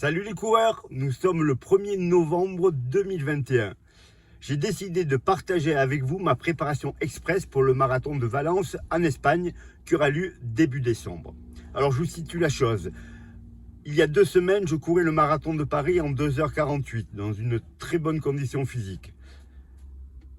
Salut les coureurs, nous sommes le 1er novembre 2021. J'ai décidé de partager avec vous ma préparation express pour le marathon de Valence en Espagne qui aura lieu début décembre. Alors je vous situe la chose. Il y a 2 semaines, je courais le marathon de Paris en 2h48 dans une très bonne condition physique.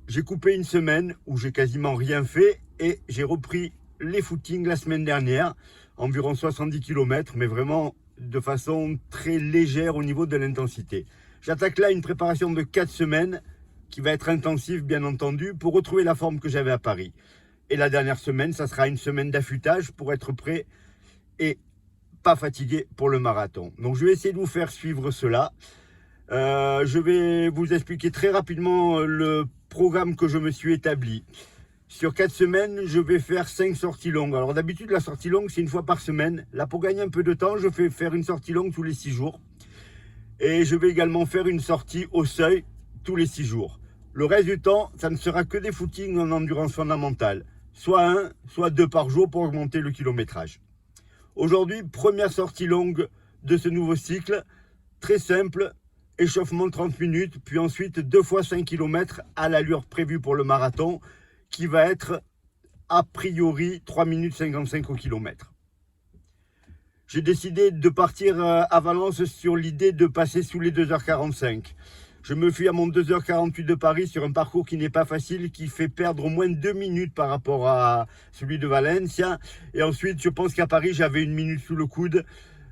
J'ai coupé une semaine où j'ai quasiment rien fait et j'ai repris les footings la semaine dernière, environ 70 km, mais vraiment de façon très légère au niveau de l'intensité. J'attaque là une préparation de 4 semaines qui va être intensive bien entendu pour retrouver la forme que j'avais à Paris. Et la dernière semaine, ça sera une semaine d'affûtage pour être prêt et pas fatigué pour le marathon. Donc je vais essayer de vous faire suivre cela. Je vais vous expliquer très rapidement le programme que je me suis établi. Sur 4 semaines, je vais faire 5 sorties longues. Alors d'habitude, la sortie longue, c'est une fois par semaine. Là, pour gagner un peu de temps, je vais faire une sortie longue tous les 6 jours. Et je vais également faire une sortie au seuil tous les 6 jours. Le reste du temps, ça ne sera que des footings en endurance fondamentale. Soit 1, soit 2 par jour pour augmenter le kilométrage. Aujourd'hui, première sortie longue de ce nouveau cycle. Très simple, échauffement 30 minutes, puis ensuite 2 fois 5 km à l'allure prévue pour le marathon, qui va être a priori 3 minutes 55 au kilomètre. J'ai décidé de partir à Valence sur l'idée de passer sous les 2h45. Je me fie à mon 2h48 de Paris sur un parcours qui n'est pas facile, qui fait perdre au moins 2 minutes par rapport à celui de Valencia. Et ensuite, je pense qu'à Paris, j'avais 1 minute sous le coude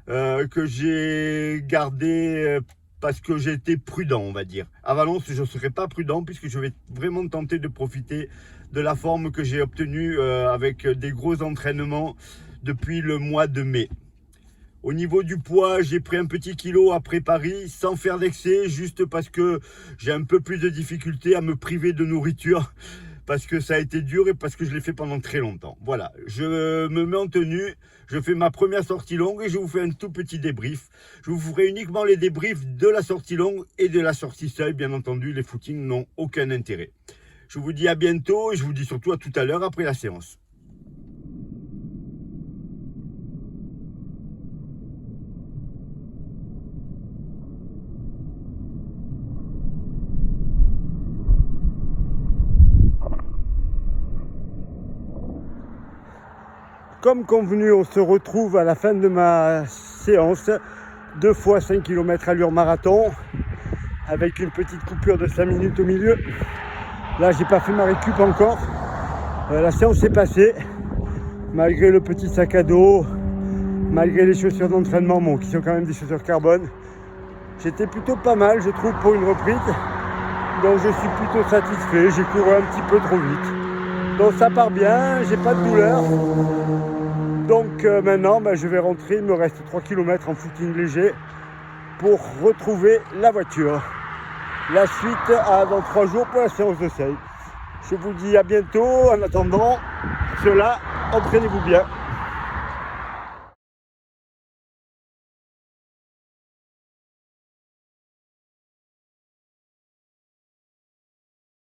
que j'ai gardé parce que j'étais prudent, on va dire. À Valence, je ne serai pas prudent puisque je vais vraiment tenter de profiter de la forme que j'ai obtenue avec des gros entraînements depuis le mois de mai. Au niveau du poids, j'ai pris un petit kilo après Paris sans faire d'excès, juste parce que j'ai un peu plus de difficulté à me priver de nourriture parce que ça a été dur et parce que je l'ai fait pendant très longtemps. Voilà, je me mets en tenue, je fais ma première sortie longue et je vous fais un tout petit débrief. Je vous ferai uniquement les débriefs de la sortie longue et de la sortie seuil. Bien entendu, les footings n'ont aucun intérêt. Je vous dis à bientôt et je vous dis surtout à tout à l'heure après la séance. Comme convenu, on se retrouve à la fin de ma séance, 2 fois 5 km allure marathon, avec une petite coupure de 5 minutes au milieu. Là, j'ai pas fait ma récup encore. La séance est passée, malgré le petit sac à dos, malgré les chaussures d'entraînement, bon, qui sont quand même des chaussures carbone. J'étais plutôt pas mal, je trouve, pour une reprise. Donc je suis plutôt satisfait, j'ai couru un petit peu trop vite. Donc ça part bien, j'ai pas de douleur. Donc maintenant, je vais rentrer, il me reste 3 km en footing léger pour retrouver la voiture. La suite dans 3 jours pour la séance de seuil. Je vous dis à bientôt. En attendant cela, entraînez-vous bien.